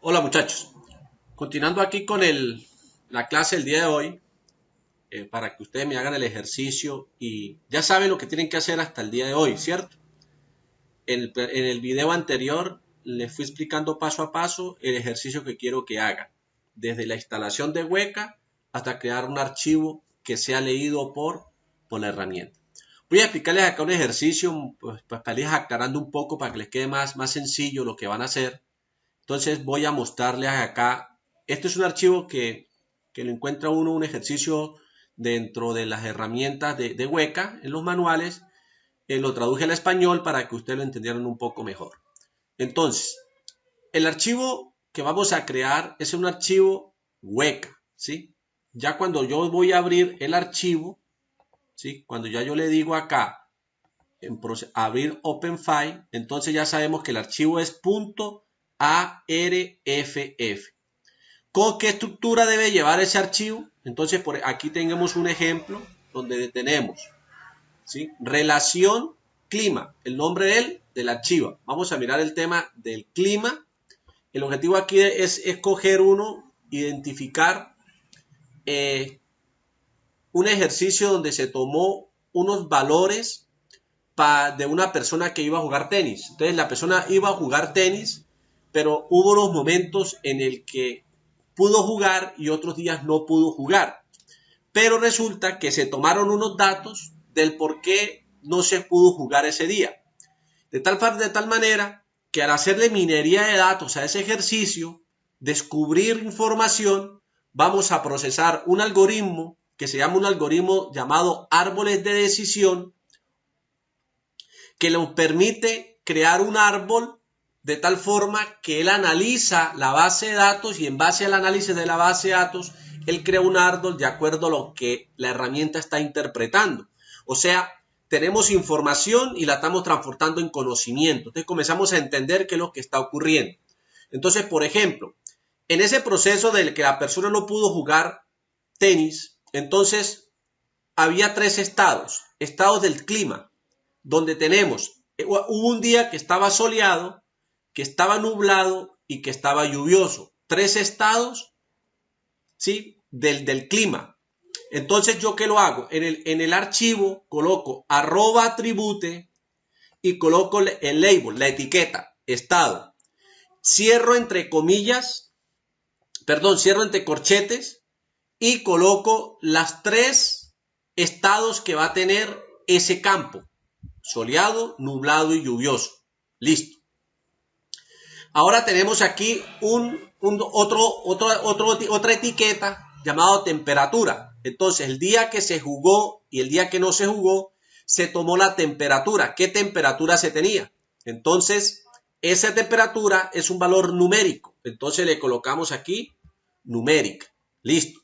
Hola muchachos, continuando aquí con la clase del día de hoy, para que ustedes me hagan el ejercicio y ya saben lo que tienen que hacer hasta el día de hoy, ¿cierto? En el video anterior les fui explicando paso a paso el ejercicio que quiero que hagan, desde la instalación de Weka hasta crear un archivo que sea leído por la herramienta. Voy a explicarles acá un ejercicio, pues para irles aclarando un poco, para que les quede más sencillo lo que van a hacer. Entonces voy a mostrarles acá, este es un archivo que lo encuentra uno, un ejercicio dentro de las herramientas de Weka en los manuales. Lo traduje al español para que ustedes lo entendieran un poco mejor. Entonces, el archivo que vamos a crear es un archivo Weka, ¿sí? Ya cuando yo voy a abrir el archivo, ¿sí? Cuando ya yo le digo acá, abrir Open File, entonces ya sabemos que el archivo es .arff. ¿Con qué estructura debe llevar ese archivo? Entonces por aquí tenemos un ejemplo donde tenemos, ¿sí? Relación clima, el nombre del archivo. Vamos a mirar el tema del clima. El objetivo aquí es escoger uno, identificar un ejercicio donde se tomó unos valores de una persona que iba a jugar tenis. Entonces la persona iba a jugar tenis, pero hubo unos momentos en el que pudo jugar y otros días no pudo jugar. Pero resulta que se tomaron unos datos del por qué no se pudo jugar ese día. De tal manera que al hacerle minería de datos a ese ejercicio, descubrir información, vamos a procesar un algoritmo que se llama un algoritmo llamado árboles de decisión, que nos permite crear un árbol de tal forma que él analiza la base de datos y en base al análisis de la base de datos, él crea un árbol de acuerdo a lo que la herramienta está interpretando. O sea, tenemos información y la estamos transportando en conocimiento. Entonces comenzamos a entender qué es lo que está ocurriendo. Entonces, por ejemplo, en ese proceso del que la persona no pudo jugar tenis, entonces había tres estados del clima, donde tenemos, hubo un día que estaba soleado, que estaba nublado y que estaba lluvioso. Tres estados, ¿sí? del clima. Entonces, ¿yo qué lo hago? En el archivo coloco @attribute y coloco el label, la etiqueta, estado. Cierro entre comillas, cierro entre corchetes y coloco las tres estados que va a tener ese campo. Soleado, nublado y lluvioso. Listo. Ahora tenemos aquí otra etiqueta llamado temperatura. Entonces, el día que se jugó y el día que no se jugó, se tomó la temperatura. ¿Qué temperatura se tenía? Entonces, esa temperatura es un valor numérico. Entonces, le colocamos aquí numérica. Listo.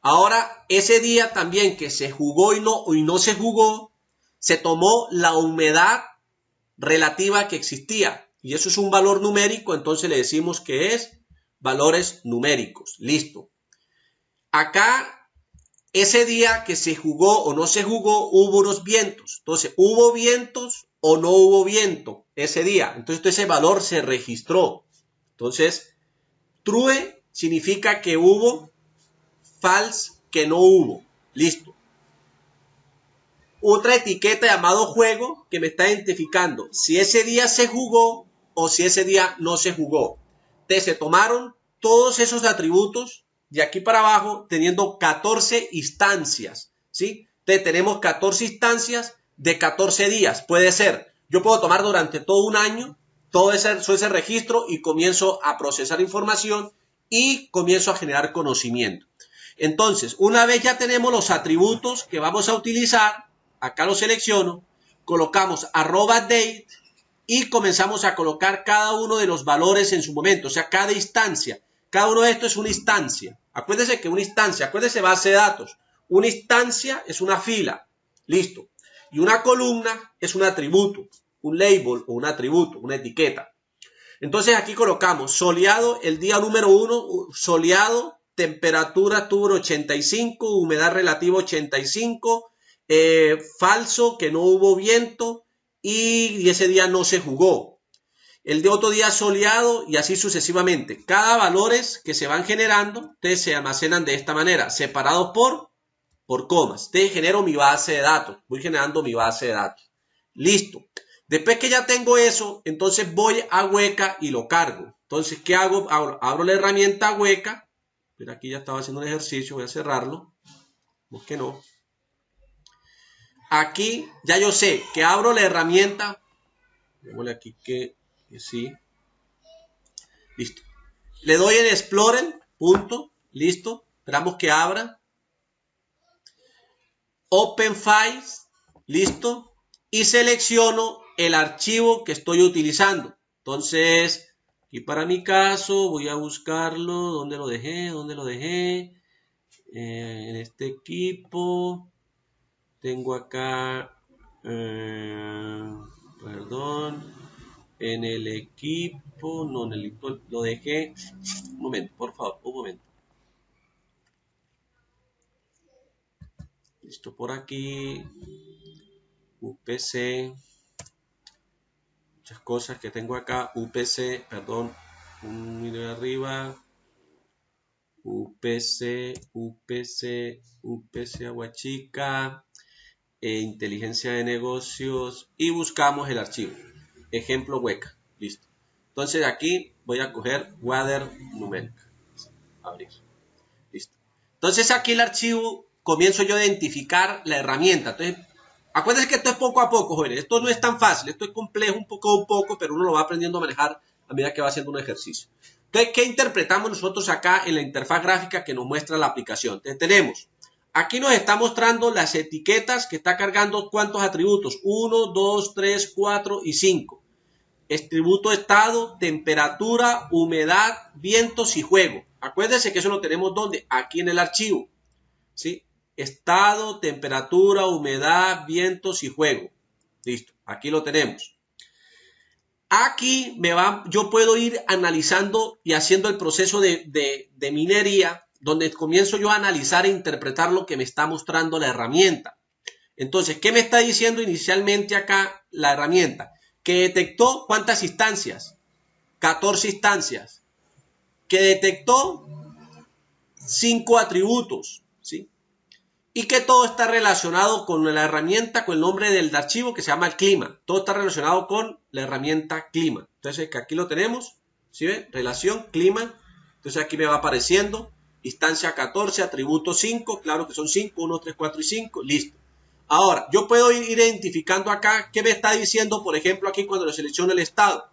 Ahora, ese día también que se jugó y no se jugó, se tomó la humedad relativa que existía. Y eso es un valor numérico, entonces le decimos que es valores numéricos. Listo. Acá, ese día que se jugó o no se jugó, hubo unos vientos. Entonces, ¿hubo vientos o no hubo viento ese día? Entonces, ese valor se registró. Entonces, true significa que hubo, false que no hubo. Listo. Otra etiqueta llamado juego que me está identificando si ese día se jugó o si ese día no se jugó. Entonces se tomaron todos esos atributos de aquí para abajo teniendo 14 instancias, ¿sí? Entonces tenemos 14 instancias de 14 días. Puede ser, yo puedo tomar durante todo un año todo ese registro y comienzo a procesar información y comienzo a generar conocimiento. Entonces, una vez ya tenemos los atributos que vamos a utilizar, acá lo selecciono, colocamos @date y comenzamos a colocar cada uno de los valores en su momento, o sea, cada instancia. Cada uno de estos es una instancia. Acuérdense que una instancia, acuérdense base de datos. Una instancia es una fila, listo. Y una columna es un atributo, un label o un atributo, una etiqueta. Entonces aquí colocamos soleado el día número 1, soleado, temperatura tuvo 85, humedad relativa 85, falso, que no hubo viento y ese día no se jugó. el de otro día soleado y así sucesivamente. Cada valores que se van generando, ustedes se almacenan de esta manera, separados por comas. Entonces genero mi base de datos, voy generando mi base de datos. Listo. Después que ya tengo eso, entonces voy a Weka y lo cargo. Entonces, ¿qué hago? Abro la herramienta Weka. Pero aquí ya estaba haciendo un ejercicio, voy a cerrarlo. ¿Por qué no? Aquí ya yo sé que abro la herramienta. Démosle aquí que sí. Listo. Le doy en Explorer, punto. Listo. Esperamos que abra. Open Files. Listo. Y selecciono el archivo que estoy utilizando. Entonces, aquí para mi caso, voy a buscarlo. ¿Dónde lo dejé? ¿Dónde lo dejé? En este equipo. Tengo acá, perdón, en el equipo, no, en el equipo lo dejé. Un momento, por favor, un momento. Listo, por aquí. UPC. Muchas cosas que tengo acá. UPC, perdón, un mire arriba. UPC, Aguachica. Inteligencia de negocios y buscamos el archivo. Ejemplo Weka. Listo. Entonces aquí voy a coger Weather numérica. Abrir. Listo. Entonces aquí el archivo comienzo yo a identificar la herramienta. Entonces, acuérdense que esto es poco a poco, jóvenes. Esto no es tan fácil. Esto es complejo un poco, pero uno lo va aprendiendo a manejar a medida que va haciendo un ejercicio. Entonces, ¿qué interpretamos nosotros acá en la interfaz gráfica que nos muestra la aplicación? Entonces, tenemos, aquí nos está mostrando las etiquetas que está cargando cuántos atributos. 1, 2, 3, 4 y 5. Atributo estado, temperatura, humedad, vientos y juego. Acuérdense que eso lo tenemos ¿dónde? Aquí en el archivo. ¿Sí? Estado, temperatura, humedad, vientos y juego. Listo, aquí lo tenemos. Aquí yo puedo ir analizando y haciendo el proceso de minería, donde comienzo yo a analizar e interpretar lo que me está mostrando la herramienta. Entonces, ¿qué me está diciendo inicialmente acá la herramienta? Que detectó ¿cuántas instancias? 14 instancias. Que detectó 5 atributos, ¿sí? Y que todo está relacionado con la herramienta, con el nombre del archivo que se llama el clima. Todo está relacionado con la herramienta clima. Entonces, que aquí lo tenemos, ¿sí ve? Relación, clima. Entonces, aquí me va apareciendo instancia 14, atributo 5. Claro que son 5, 1, 3, 4 y 5. Listo. Ahora, yo puedo ir identificando acá qué me está diciendo, por ejemplo, aquí cuando le selecciono el estado.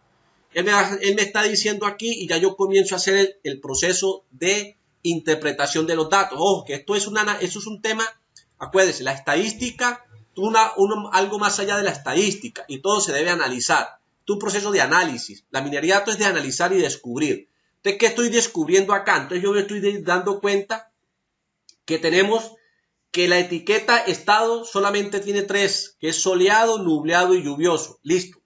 Él me está diciendo aquí y ya yo comienzo a hacer el proceso de interpretación de los datos. Ojo, que eso es un tema, acuérdense, la estadística, algo más allá de la estadística y todo se debe analizar. Es un proceso de análisis. La minería de datos es de analizar y descubrir. Entonces, ¿qué estoy descubriendo acá? Entonces, yo me estoy dando cuenta que tenemos que la etiqueta estado solamente tiene 3, que es soleado, nubleado y lluvioso. Listo.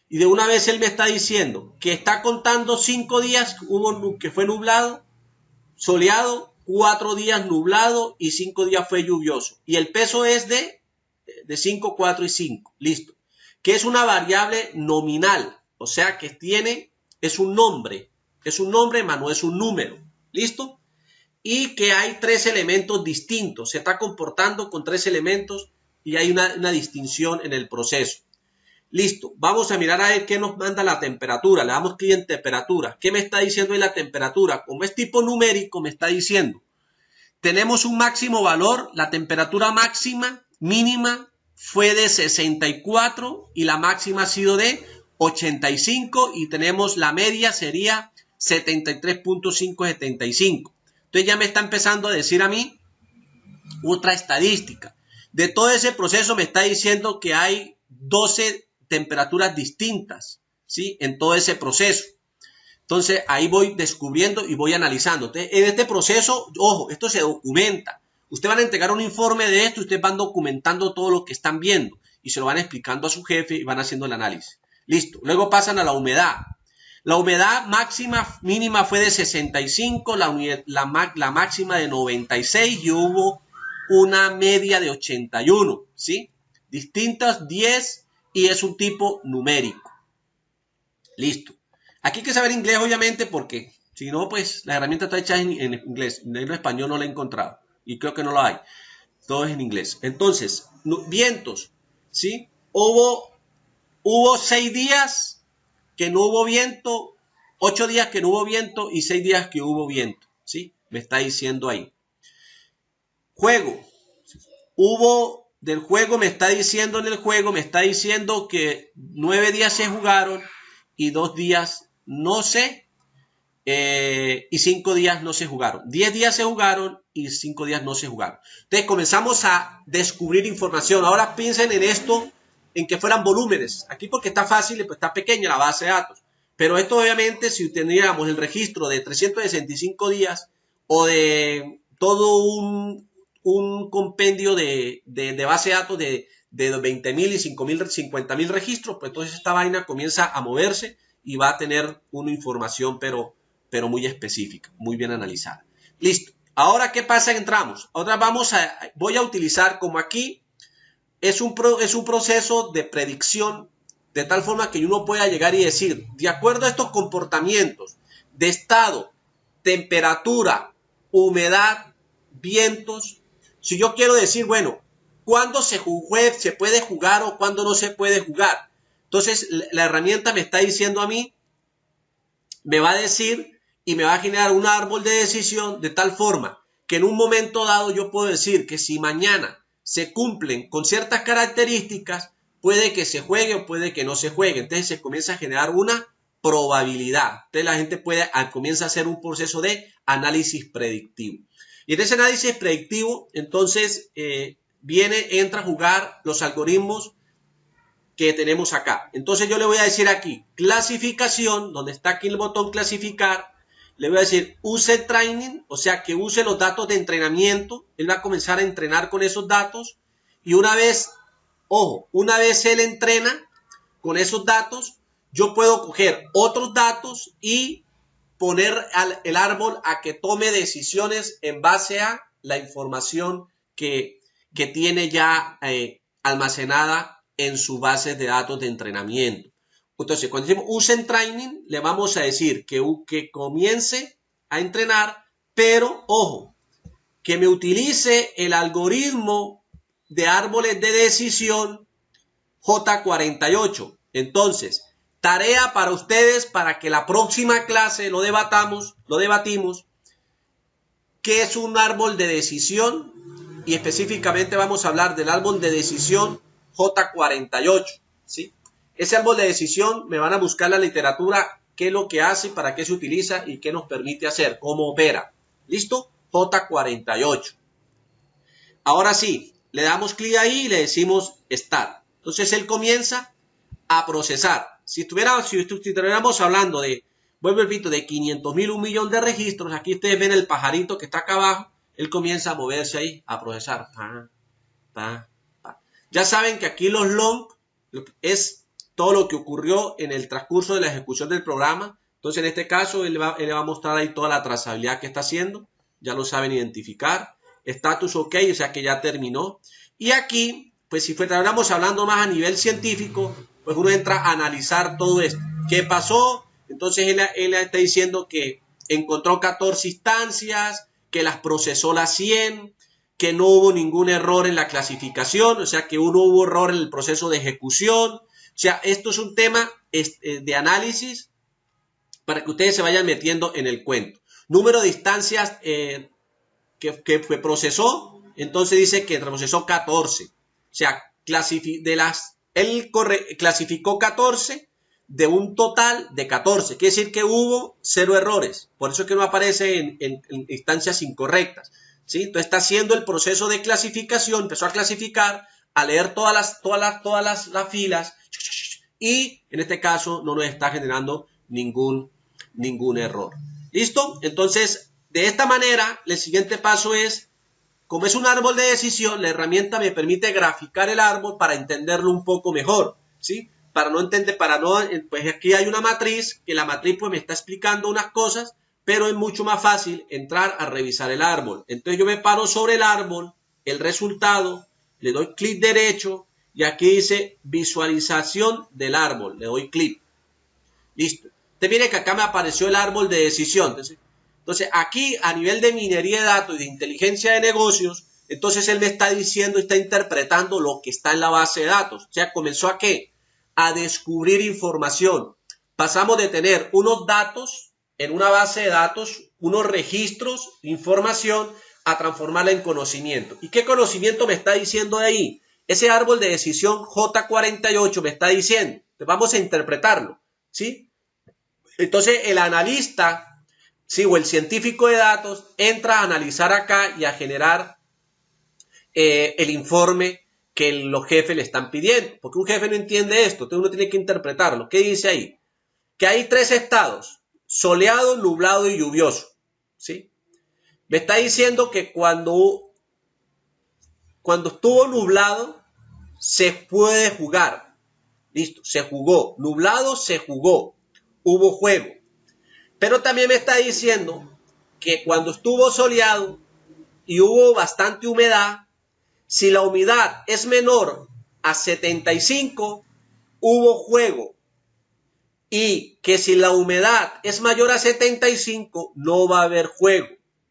Y de una vez él me está diciendo que está contando 5 días que fue nublado, soleado, 4 días nublado y 5 días fue lluvioso. Y el peso es de 5, 4 y 5. Listo. Que es una variable nominal. O sea que es un nombre, más no es un número. ¿Listo? Y que hay 3 elementos distintos. Se está comportando con 3 elementos y hay una distinción en el proceso. Listo, vamos a mirar a ver qué nos manda la temperatura. Le damos clic en temperatura. ¿Qué me está diciendo ahí la temperatura? Como es tipo numérico, me está diciendo. Tenemos un máximo valor. La temperatura mínima fue de 64 y la máxima ha sido de 85 y tenemos la media sería 73.575. Entonces ya me está empezando a decir a mí otra estadística. De todo ese proceso me está diciendo que hay 12 temperaturas distintas, ¿sí? En todo ese proceso. Entonces, ahí voy descubriendo y voy analizando. Entonces, en este proceso, ojo, esto se documenta. Ustedes van a entregar un informe de esto, ustedes van documentando todo lo que están viendo y se lo van explicando a su jefe y van haciendo el análisis. Listo. Luego pasan a la humedad. La humedad mínima fue de 65, la máxima de 96 y hubo una media de 81, ¿sí? Distintas 10 y es un tipo numérico. Listo. Aquí hay que saber inglés, obviamente, porque si no, pues la herramienta está hecha en inglés. En español no la he encontrado. Y creo que no lo hay. Todo es en inglés. Entonces, vientos, ¿sí? Hubo 6 días que no hubo viento, 8 días que no hubo viento y 6 días que hubo viento, ¿sí? Me está diciendo ahí. Juego. Del juego me está diciendo en el juego, me está diciendo que 9 días se jugaron y 2 días no se, y 5 días no se jugaron. 10 días se jugaron y 5 días no se jugaron. Entonces comenzamos a descubrir información. Ahora piensen en esto, en que fueran volúmenes. Aquí porque está fácil, pues está pequeña la base de datos. Pero esto obviamente si tendríamos el registro de 365 días o de todo un compendio de base de datos de 20.000 y 50.000 registros, pues entonces esta vaina comienza a moverse y va a tener una información pero muy específica, muy bien analizada. Listo. Ahora, ¿qué pasa? Entramos. Ahora voy a utilizar como aquí es un proceso de predicción de tal forma que uno pueda llegar y decir, de acuerdo a estos comportamientos de estado, temperatura, humedad, vientos, si yo quiero decir, bueno, ¿cuándo se puede jugar o cuándo no se puede jugar? Entonces, la herramienta me está diciendo a mí, me va a decir y me va a generar un árbol de decisión de tal forma que en un momento dado yo puedo decir que si mañana se cumplen con ciertas características, puede que se juegue o puede que no se juegue. Entonces se comienza a generar una probabilidad. Entonces la gente comienza a hacer un proceso de análisis predictivo. Y en ese análisis predictivo, entonces entra a jugar los algoritmos que tenemos acá. Entonces yo le voy a decir aquí, clasificación, donde está aquí el botón clasificar, le voy a decir use training, o sea que use los datos de entrenamiento. Él va a comenzar a entrenar con esos datos y una vez él entrena con esos datos, yo puedo coger otros datos y poner el árbol a que tome decisiones en base a la información que tiene ya almacenada en su base de datos de entrenamiento. Entonces, cuando decimos usen training, le vamos a decir que comience a entrenar, pero ojo, que me utilice el algoritmo de árboles de decisión J48. Entonces, tarea para ustedes para que la próxima clase lo debatimos, qué es un árbol de decisión y específicamente vamos a hablar del árbol de decisión J48, ¿sí? Ese árbol de decisión me van a buscar la literatura, qué es lo que hace, para qué se utiliza y qué nos permite hacer, cómo opera. ¿Listo? J48. Ahora sí, le damos clic ahí y le decimos Start. Entonces él comienza a procesar. Si estuviéramos hablando de, vuelvo repito, de 500.000, 1 millón de registros, aquí ustedes ven el pajarito que está acá abajo, él comienza a moverse ahí, a procesar. Ya saben que aquí los long es todo lo que ocurrió en el transcurso de la ejecución del programa. Entonces, en este caso, él le va a mostrar ahí toda la trazabilidad que está haciendo. Ya lo saben identificar. Status OK, o sea que ya terminó. Y aquí, pues si fuéramos hablando más a nivel científico, pues uno entra a analizar todo esto. ¿Qué pasó? Entonces, él está diciendo que encontró 14 instancias, que las procesó las 100, que no hubo ningún error en la clasificación, o sea que no hubo error en el proceso de ejecución. O sea, esto es un tema de análisis para que ustedes se vayan metiendo en el cuento. Número de instancias que procesó, entonces dice que procesó 14. O sea, él clasificó 14 de un total de 14. Quiere decir que hubo 0 errores. Por eso es que no aparece en instancias incorrectas, ¿sí? Entonces está haciendo el proceso de clasificación, empezó a clasificar, a leer todas las filas y en este caso no nos está generando ningún error. ¿Listo? Entonces, de esta manera, el siguiente paso es, como es un árbol de decisión, la herramienta me permite graficar el árbol para entenderlo un poco mejor, ¿sí? Pues aquí hay una matriz, que la matriz pues me está explicando unas cosas, pero es mucho más fácil entrar a revisar el árbol. Entonces yo me paro sobre el árbol, el resultado, le doy clic derecho y aquí dice visualización del árbol, le doy clic. Listo. Usted mire que acá me apareció el árbol de decisión. Entonces aquí a nivel de minería de datos y de inteligencia de negocios, entonces él me está diciendo, está interpretando lo que está en la base de datos. O sea, comenzó a ¿qué? A descubrir información. Pasamos de tener unos datos en una base de datos, unos registros, información, a transformarla en conocimiento. ¿Y qué conocimiento me está diciendo de ahí? Ese árbol de decisión J48 me está diciendo. Entonces vamos a interpretarlo, ¿sí? Entonces el analista, ¿sí? O el científico de datos entra a analizar acá y a generar el informe que los jefes le están pidiendo. Porque un jefe no entiende esto, entonces uno tiene que interpretarlo. ¿Qué dice ahí? Que hay 3 estados, soleado, nublado y lluvioso, ¿sí? Me está diciendo que cuando estuvo nublado, se puede jugar. Listo, se jugó. Nublado, se jugó. Hubo juego. Pero también me está diciendo que cuando estuvo soleado y hubo bastante humedad, si la humedad es menor a 75, hubo juego. Y que si la humedad es mayor a 75, no va a haber juego,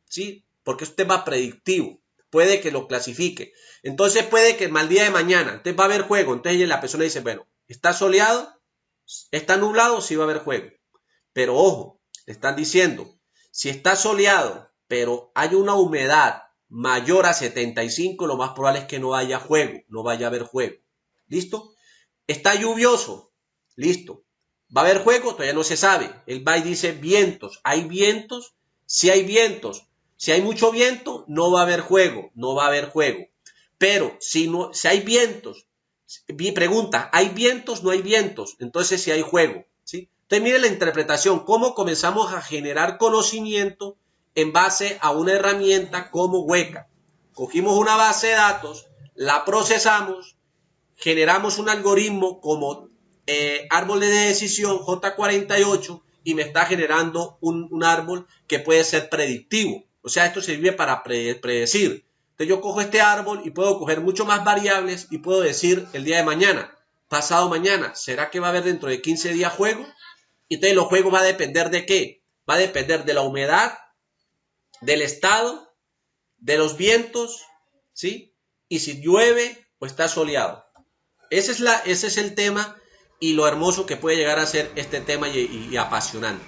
¿sí? Porque es un tema predictivo. Puede que lo clasifique. Entonces puede que al día de mañana, entonces va a haber juego. Entonces la persona dice, bueno, ¿está soleado? ¿Está nublado? Sí va a haber juego. Pero ojo, le están diciendo, si está soleado, pero hay una humedad mayor a 75, lo más probable es que no haya juego, no vaya a haber juego. ¿Listo? Está lluvioso. Listo. ¿Va a haber juego? Todavía no se sabe. Él va y dice vientos. ¿Hay vientos? Sí hay vientos. Si hay mucho viento, no va a haber juego. No va a haber juego. Pero si hay vientos, pregunta, ¿hay vientos? No hay vientos. Entonces sí hay juego. ¿Sí? Entonces mire la interpretación. Cómo comenzamos a generar conocimiento en base a una herramienta como Weka. Cogimos una base de datos, la procesamos, generamos un algoritmo como árbol de decisión J48 y me está generando un árbol que puede ser predictivo. O sea, esto sirve para predecir. Entonces yo cojo este árbol y puedo coger mucho más variables y puedo decir el día de mañana, pasado mañana, ¿será que va a haber dentro de 15 días juego? Y entonces los juegos va a depender de ¿qué? Va a depender de la humedad, del estado, de los vientos, ¿sí? Y si llueve o está soleado. Ese es el tema y lo hermoso que puede llegar a ser este tema y apasionante.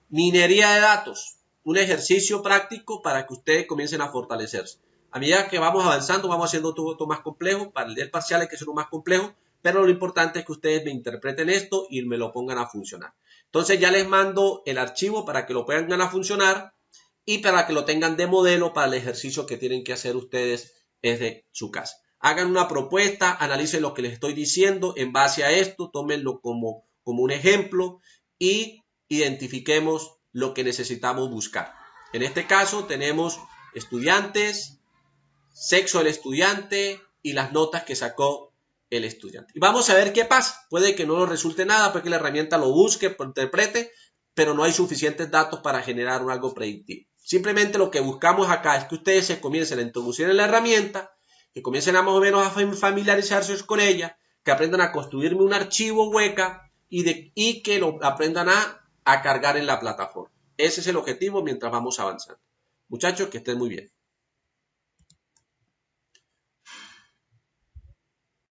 Minería de datos, un ejercicio práctico para que ustedes comiencen a fortalecerse. A medida que vamos avanzando, vamos haciendo todo más complejo. Para el parcial hay que ser más complejo, pero lo importante es que ustedes me interpreten esto y me lo pongan a funcionar. Entonces ya les mando el archivo para que lo pongan a funcionar y para que lo tengan de modelo para el ejercicio que tienen que hacer ustedes desde su casa. Hagan una propuesta, analicen lo que les estoy diciendo en base a esto, tómenlo como un ejemplo y identifiquemos lo que necesitamos buscar. En este caso tenemos estudiantes, sexo del estudiante y las notas que sacó el estudiante. Y vamos a ver qué pasa. Puede que no nos resulte nada, puede que la herramienta lo busque, lo interprete, pero no hay suficientes datos para generar algo predictivo. Simplemente lo que buscamos acá es que ustedes se comiencen a introducir en la herramienta, que comiencen a más o menos a familiarizarse con ella, que aprendan a construirme un archivo Weka y que lo aprendan a cargar en la plataforma. Ese es el objetivo mientras vamos avanzando. Muchachos, que estén muy bien.